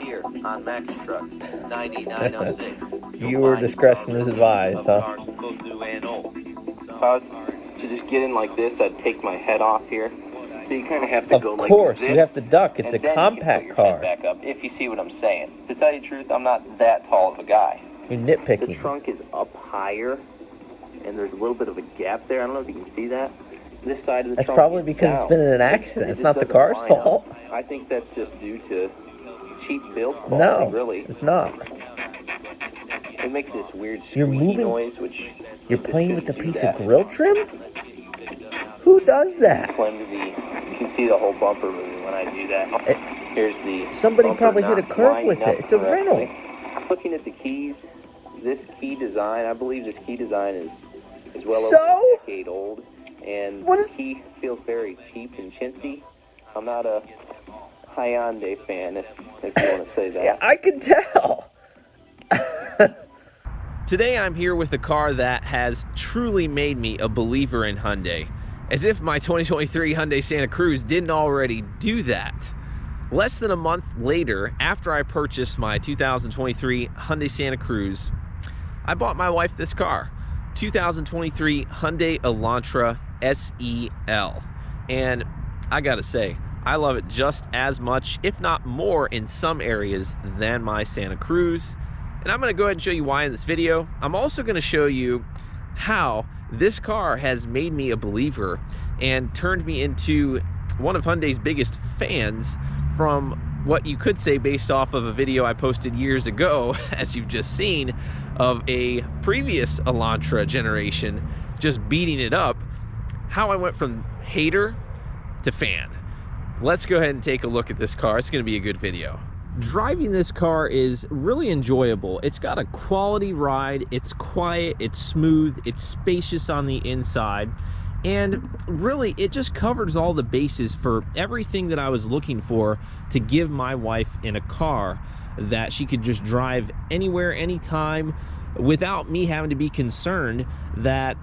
Here on Max Truck 9906. Viewer discretion is advised, huh? If I was to just get in like this, I'd take my head off here. So you kind of have to go like this. Of course, you have to duck. It's a compact car. Back up, if you see what I'm saying. To tell you the truth, I'm not that tall of a guy. You're nitpicking. The trunk is up higher, and there's a little bit of a gap there. I don't know if you can see that. This side of the That's trunk probably is because down. it's been in an accident. It's not the doesn't car's line up. fault. I think that's just due to cheap build quality, No, really. it's not. It makes this weird You're squeaky moving. noise, which You're playing with a piece of grill trim? Who does that? You can see the whole bumper moving when I do that. Here's the Somebody bumper probably hit a not curb with lining it. up It's a rental. correctly. Looking at the keys, this key design, I believe this key design is well So? over a decade old, and What is- the key feels very cheap and chintzy. I'm not a Hyundai fan, if you want to say that. Yeah, I can tell. Today I'm here with a car that has truly made me a believer in Hyundai. As if my 2023 Hyundai Santa Cruz didn't already do that. Less than a month later, after I purchased my 2023 Hyundai Santa Cruz, I bought my wife this car, 2023 Hyundai Elantra SEL. And I gotta say, I love it just as much, if not more, in some areas than my Santa Cruz. And I'm gonna go ahead and show you why in this video. I'm also gonna show you how this car has made me a believer and turned me into one of Hyundai's biggest fans from what you could say based off of a video I posted years ago, as you've just seen, of a previous Elantra generation just beating it up, how I went from hater to fan. Let's go ahead and take a look at this car. It's gonna be a good video. Driving this car is really enjoyable. It's got a quality ride, it's quiet, it's smooth, it's spacious on the inside, and really it just covers all the bases for everything that I was looking for to give my wife in a car that she could just drive anywhere, anytime, without me having to be concerned that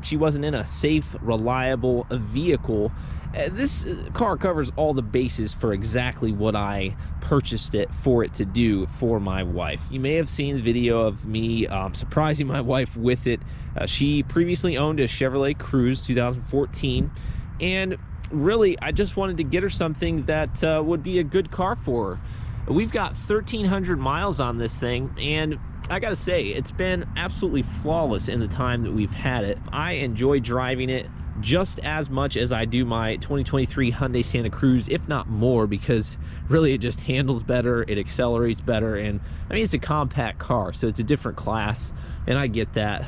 she wasn't in a safe, reliable vehicle. This car covers all the bases for exactly what I purchased it for it to do for my wife. You may have seen the video of me surprising my wife with it. She previously owned a Chevrolet Cruze 2014, and really I just wanted to get her something that would be a good car for her. We've got 1,300 miles on this thing, and I gotta say, it's been absolutely flawless in the time that we've had it. I enjoy driving it just as much as I do my 2023 Hyundai Santa Cruz, if not more, because really it just handles better, it accelerates better, and I mean, it's a compact car, so it's a different class, and I get that,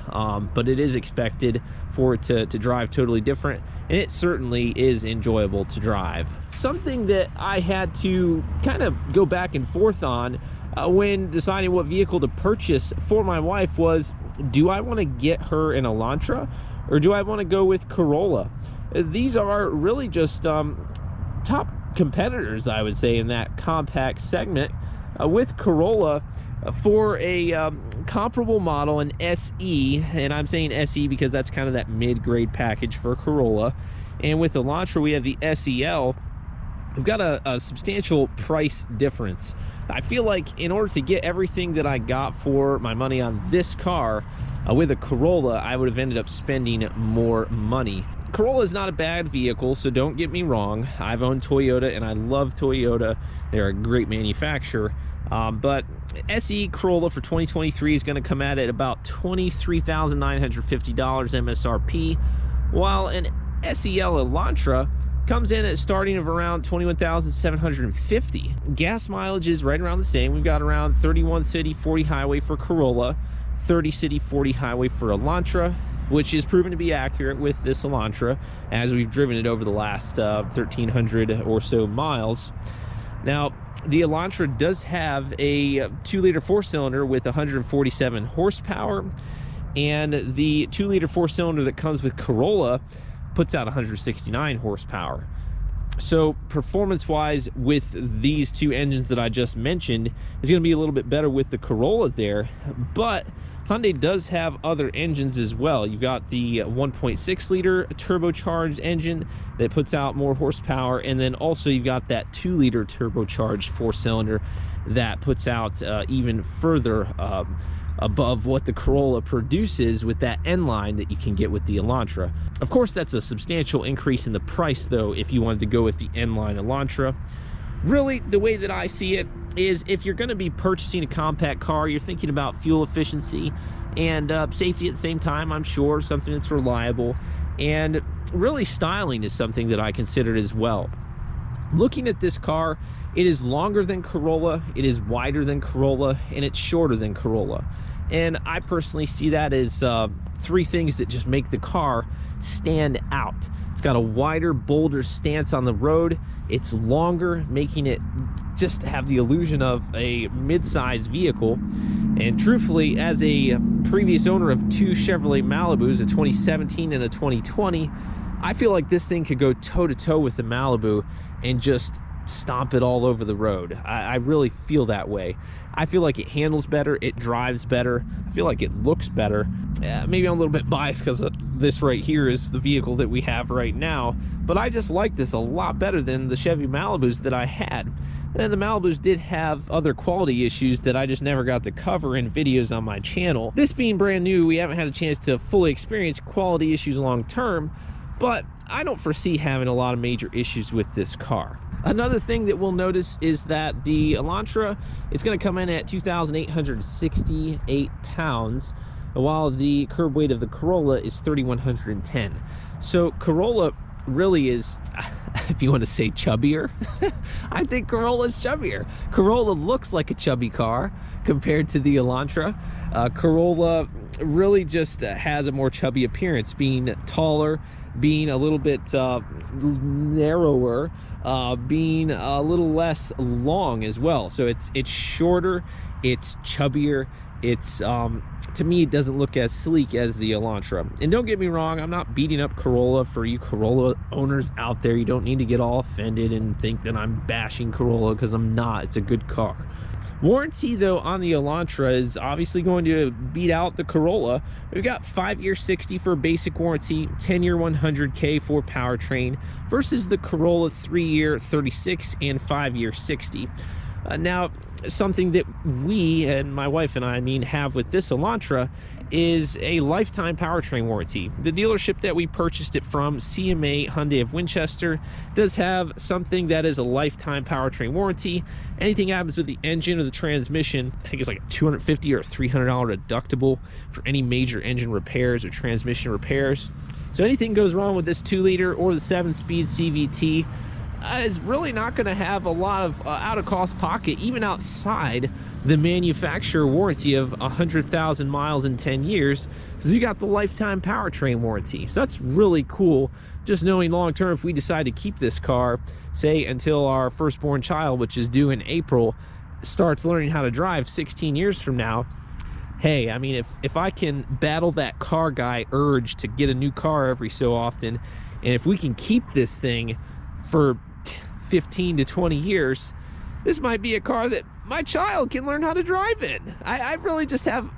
but it is expected for it to drive totally different, and it certainly is enjoyable to drive. Something that I had to kind of go back and forth on when deciding what vehicle to purchase for my wife was, do I want to get her an Elantra, or do I want to go with Corolla? These are really just top competitors, I would say, in that compact segment. With Corolla, for a comparable model, an SE, and I'm saying SE because that's kind of that mid-grade package for Corolla, and with Elantra we have the SEL. We've got a substantial price difference. I feel like in order to get everything that I got for my money on this car, with a Corolla, I would have ended up spending more money. Corolla is not a bad vehicle, so don't get me wrong. I've owned Toyota, and I love Toyota. They're a great manufacturer. But SE Corolla for 2023 is going to come at about $23,950 MSRP, while an SEL Elantra comes in at starting of around $21,750. Gas mileage is right around the same. We've got around 31 city, 40 highway for Corolla, 30 city, 40 highway for Elantra, which is proven to be accurate with this Elantra as we've driven it over the last 1,300 or so miles. Now, the Elantra does have a 2-liter 4-cylinder with 147 horsepower, and the 2-liter 4-cylinder that comes with Corolla puts out 169 horsepower. So performance-wise, with these two engines that I just mentioned, is going to be a little bit better with the Corolla there, but Hyundai does have other engines as well. You've got the 1.6 liter turbocharged engine that puts out more horsepower, and then also you've got that 2 liter turbocharged 4-cylinder that puts out even further above what the Corolla produces with that N line that you can get with the Elantra. Of course, that's a substantial increase in the price though if you wanted to go with the N line Elantra. Really, the way that I see it is, if you're going to be purchasing a compact car, you're thinking about fuel efficiency and safety at the same time, I'm sure, something that's reliable. And really, styling is something that I considered as well. Looking at this car, it is longer than Corolla, it is wider than Corolla, and it's shorter than Corolla. And I personally see that as 3 things that just make the car stand out. It's got a wider, bolder stance on the road. It's longer, making it just have the illusion of a mid-sized vehicle. And truthfully, as a previous owner of 2 Chevrolet Malibus, a 2017 and a 2020, I feel like this thing could go toe-to-toe with the Malibu and just stomp it all over the road. I really feel that way. I feel like it handles better, it drives better, I feel like it looks better. Maybe I'm a little bit biased because this right here is the vehicle that we have right now, but I just like this a lot better than the Chevy Malibus that I had. And the Malibus did have other quality issues that I just never got to cover in videos on my channel. This being brand new, we haven't had a chance to fully experience quality issues long term, but I don't foresee having a lot of major issues with this car. Another thing that we'll notice is that the Elantra is going to come in at 2,868 pounds, while the curb weight of the Corolla is 3,110. So Corolla really is, if you want to say chubbier, I think Corolla's chubbier. Corolla looks like a chubby car compared to the Elantra. Corolla really just has a more chubby appearance, being taller, being a little bit narrower, being a little less long as well. So it's shorter, it's chubbier, it's to me, it doesn't look as sleek as the Elantra. And don't get me wrong, I'm not beating up Corolla. For you Corolla owners out there, you don't need to get all offended and think that I'm bashing Corolla, because I'm not. It's a good car. Warranty though on the Elantra is obviously going to beat out the Corolla. We've got 5-year 60 for basic warranty, 10-year 100K for powertrain, versus the Corolla 3-year 36 and 5-year 60. Now, something that we, and my wife and I have with this Elantra, is a lifetime powertrain warranty. The dealership that we purchased it from, CMA Hyundai of Winchester, does have something that is a lifetime powertrain warranty. Anything happens with the engine or the transmission, I think it's like a $250 or $300 deductible for any major engine repairs or transmission repairs. So anything goes wrong with this 2-liter or the 7-speed CVT is really not going to have a lot of out-of-cost pocket, even outside the manufacturer warranty of 100,000 miles in 10 years, because you got the lifetime powertrain warranty. So that's really cool, just knowing long term, if we decide to keep this car, say until our firstborn child, which is due in April, starts learning how to drive 16 years from now, hey, I mean, if I can battle that car guy urge to get a new car every so often, and if we can keep this thing for 15 to 20 years, this might be a car that my child can learn how to drive in. I really just have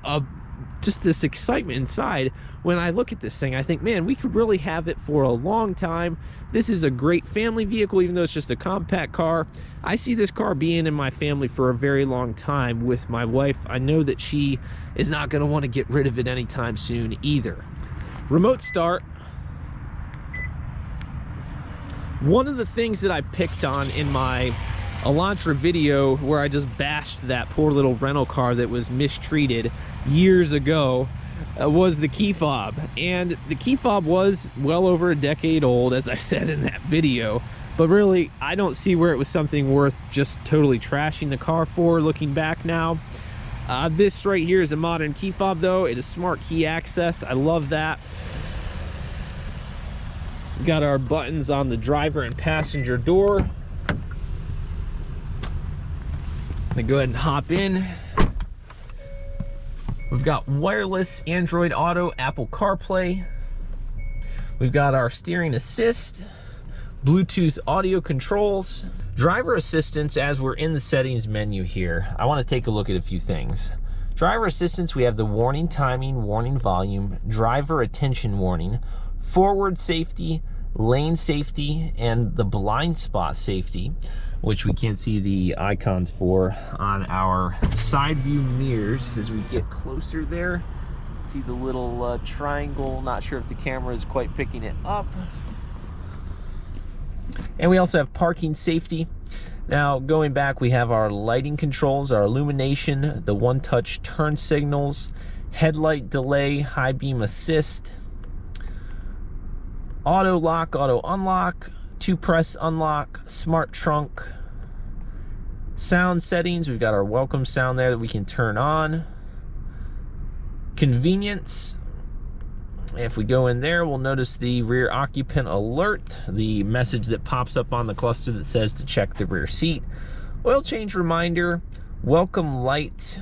just this excitement inside when I look at this thing. I think, man, we could really have it for a long time. This is a great family vehicle, even though it's just a compact car. I see this car being in my family for a very long time with my wife. I know that she is not going to want to get rid of it anytime soon either. Remote start. One of the things that I picked on in my Elantra video, where I just bashed that poor little rental car that was mistreated years ago, was the key fob. And the key fob was well over a decade old, as I said in that video, but really I don't see where it was something worth just totally trashing the car for, looking back now. This right here is a modern key fob though. It is smart key access. I love that. We've got our buttons on the driver and passenger door. I'm gonna go ahead and hop in. We've got wireless Android Auto, Apple CarPlay. We've got our steering assist, Bluetooth audio controls, driver assistance as we're in the settings menu here. I want to take a look at a few things. Driver assistance, we have the warning timing, warning volume, driver attention warning, forward safety, lane safety, and the blind spot safety, which we can't see the icons for on our side view mirrors. As we get closer there, see the little triangle. Not sure if the camera is quite picking it up. And we also have parking safety. Now, going back, we have our lighting controls, our illumination, the one-touch turn signals, headlight delay, high beam assist, auto lock, auto unlock, 2-press unlock, smart trunk, sound settings. We've got our welcome sound there that we can turn on. Convenience. If we go in there, we'll notice the rear occupant alert, the message that pops up on the cluster that says to check the rear seat. Oil change reminder, welcome light,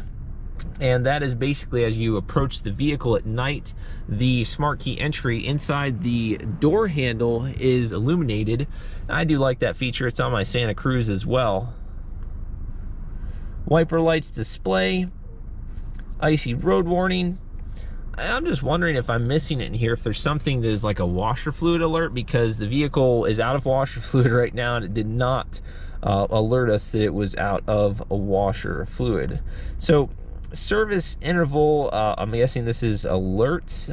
and that is basically as you approach the vehicle at night, the smart key entry inside the door handle is illuminated. I do like that feature. It's on my Santa Cruz as well. Wiper lights display, icy road warning. I'm just wondering if I'm missing it in here, if there's something that is like a washer fluid alert, because the vehicle is out of washer fluid right now and it did not alert us that it was out of a washer fluid. So service interval, I'm guessing this is alerts,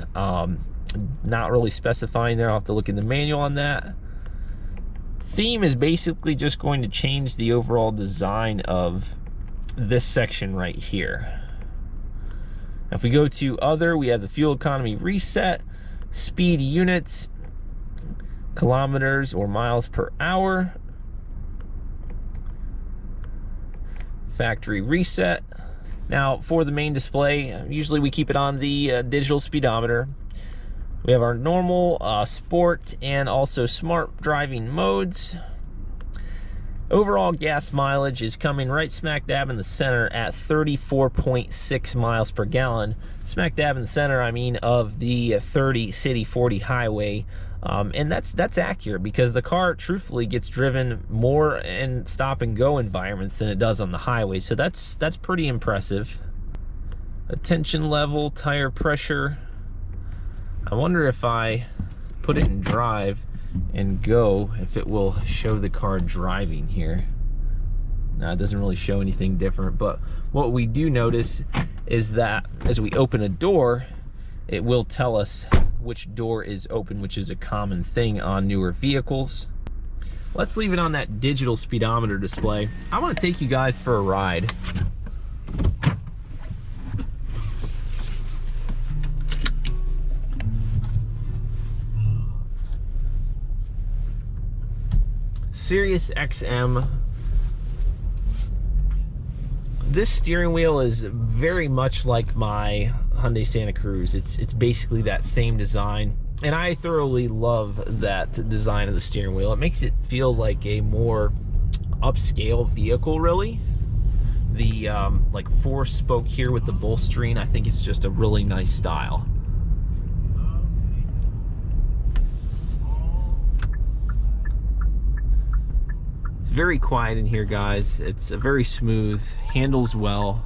not really specifying there. I'll have to look in the manual on that. Theme is basically just going to change the overall design of this section right here. If we go to other, we have the fuel economy reset, speed units, kilometers or miles per hour, factory reset. Now for the main display, usually we keep it on the digital speedometer. We have our normal, sport, and also smart driving modes. Overall gas mileage is coming right smack dab in the center at 34.6 miles per gallon. Smack dab in the center, I mean, of the 30 city 40 highway. And that's accurate because the car truthfully gets driven more in stop and go environments than it does on the highway. So that's pretty impressive. Attention level, tire pressure. I wonder if I put it in drive and go, if it will show the car driving here. Now, it doesn't really show anything different, but what we do notice is that as we open a door, it will tell us which door is open, which is a common thing on newer vehicles. Let's leave it on that digital speedometer display. I want to take you guys for a ride. Sirius XM. This steering wheel is very much like my Hyundai Santa Cruz. It's basically that same design, and I thoroughly love that design of the steering wheel. It makes it feel like a more upscale vehicle, really. The like 4-spoke here with the bolstering, I think it's just a really nice style. Very quiet in here, guys. It's very smooth, handles well.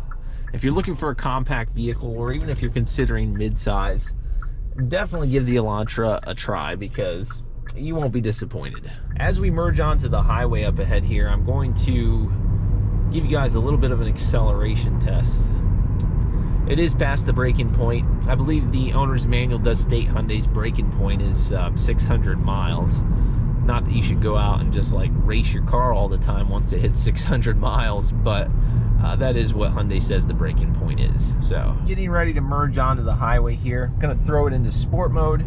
If you're looking for a compact vehicle, or even if you're considering mid-size, definitely give the Elantra a try because you won't be disappointed. As we merge onto the highway up ahead here, I'm going to give you guys a little bit of an acceleration test. It is past the breaking point. I believe the owner's manual does state Hyundai's breaking point is 600 miles. Not that you should go out and just like race your car all the time once it hits 600 miles, but that is what Hyundai says the breaking point is. So, getting ready to merge onto the highway here. I'm gonna throw it into sport mode.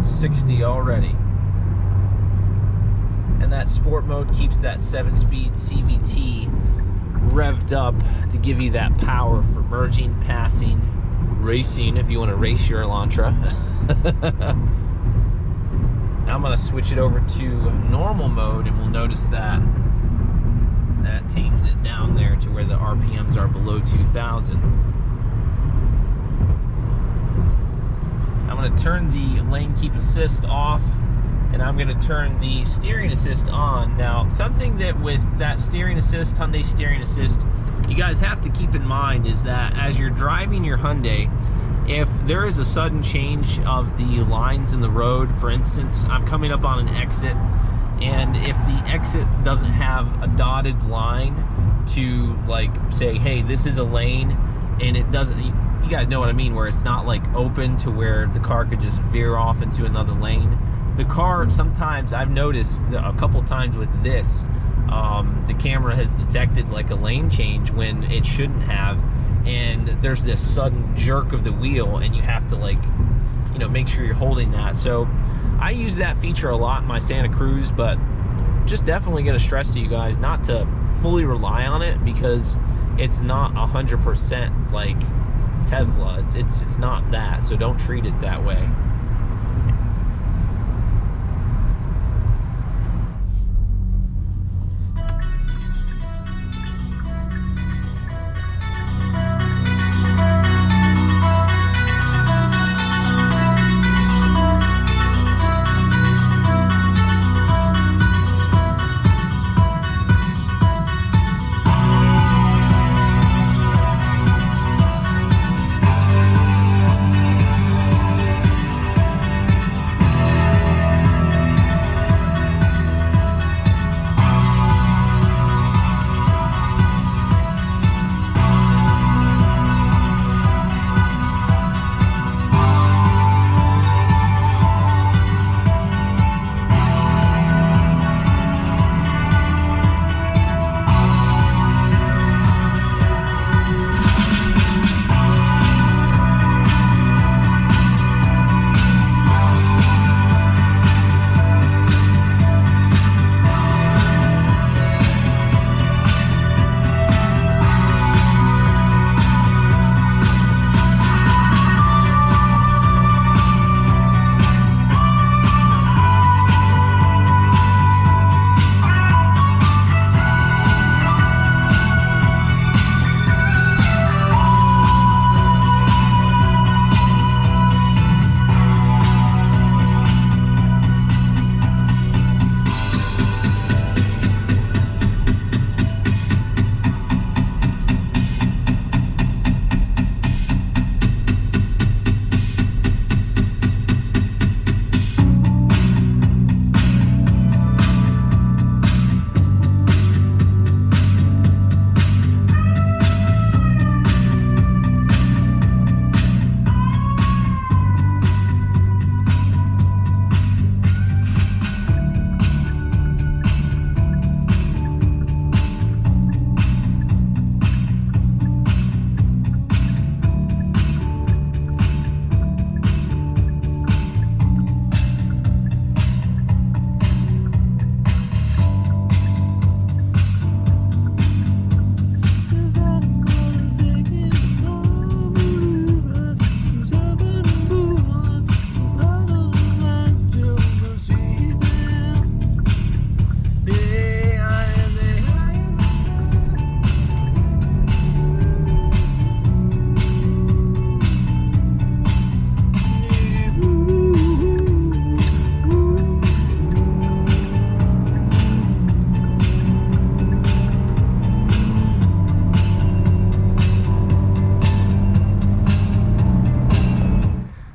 .60 already. And that sport mode keeps that 7-speed CVT revved up to give you that power for merging, passing, racing if you want to race your Elantra. Now I'm going to switch it over to normal mode, and we'll notice that that tames it down there to where the RPMs are below 2,000. I'm going to turn the lane keep assist off and I'm gonna turn the steering assist on. Now, something that with that steering assist, Hyundai steering assist, you guys have to keep in mind is that as you're driving your Hyundai, if there is a sudden change of the lines in the road, for instance, I'm coming up on an exit, and if the exit doesn't have a dotted line to like say, hey, this is a lane, and it doesn't, you guys know what I mean, where it's not like open to where the car could just veer off into another lane. The car, sometimes I've noticed a couple times with this, the camera has detected like a lane change when it shouldn't have, and there's this sudden jerk of the wheel, and you have to like, you know, make sure you're holding that. So I use that feature a lot in my Santa Cruz, but just definitely going to stress to you guys not to fully rely on it, because it's not 100% like Tesla. It's not that, so don't treat it that way.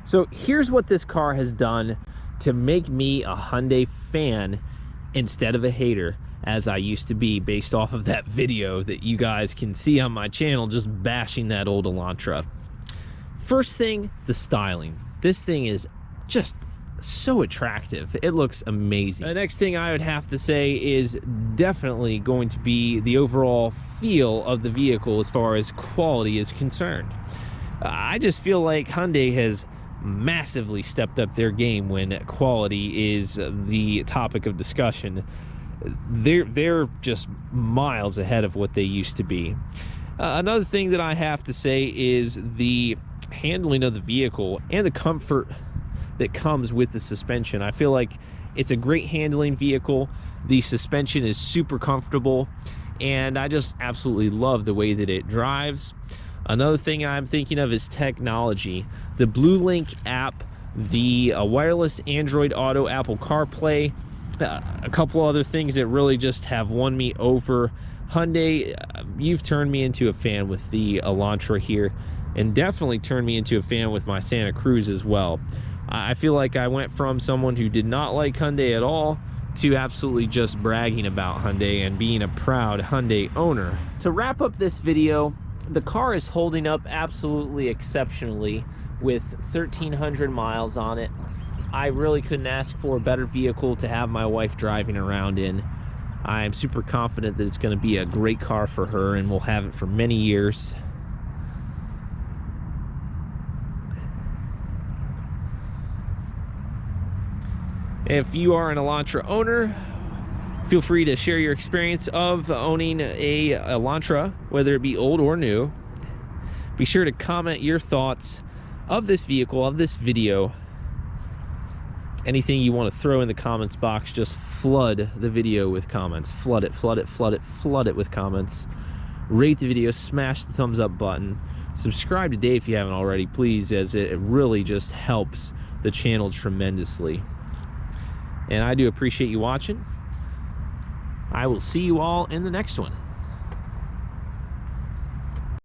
So here's what this car has done to make me a Hyundai fan instead of a hater, as I used to be, based off of that video that you guys can see on my channel just bashing that old Elantra. First thing, the styling. This thing is just so attractive. It looks amazing. The next thing I would have to say is definitely going to be the overall feel of the vehicle as far as quality is concerned. I just feel like Hyundai has massively stepped up their game when quality is the topic of discussion. They're just miles ahead of what they used to be. Another thing that I have to say is the handling of the vehicle and the comfort that comes with the suspension. I feel like it's a great handling vehicle. The suspension is super comfortable, and I just absolutely love the way that it drives. Another thing I'm thinking of is technology. The BlueLink app the wireless Android Auto, Apple CarPlay, a couple other things that really just have won me over. Hyundai, you've turned me into a fan with the Elantra here, and definitely turned me into a fan with my Santa Cruz as well. I feel like I went from someone who did not like Hyundai at all to absolutely just bragging about Hyundai and being a proud Hyundai owner. To wrap up this video, the car is holding up absolutely exceptionally with 1,300 miles on it. I really couldn't ask for a better vehicle to have my wife driving around in. I'm super confident that it's going to be a great car for her, and we'll have it for many years. If you are an Elantra owner, feel free to share your experience of owning a Elantra, whether it be old or new. Be sure to comment your thoughts of this vehicle, of this video. Anything you want to throw in the comments box, just flood the video with comments. Flood it, flood it, flood it, flood it with comments. Rate the video, smash the thumbs up button. Subscribe today if you haven't already, please, as it really just helps the channel tremendously. And I do appreciate you watching. I will see you all in the next one.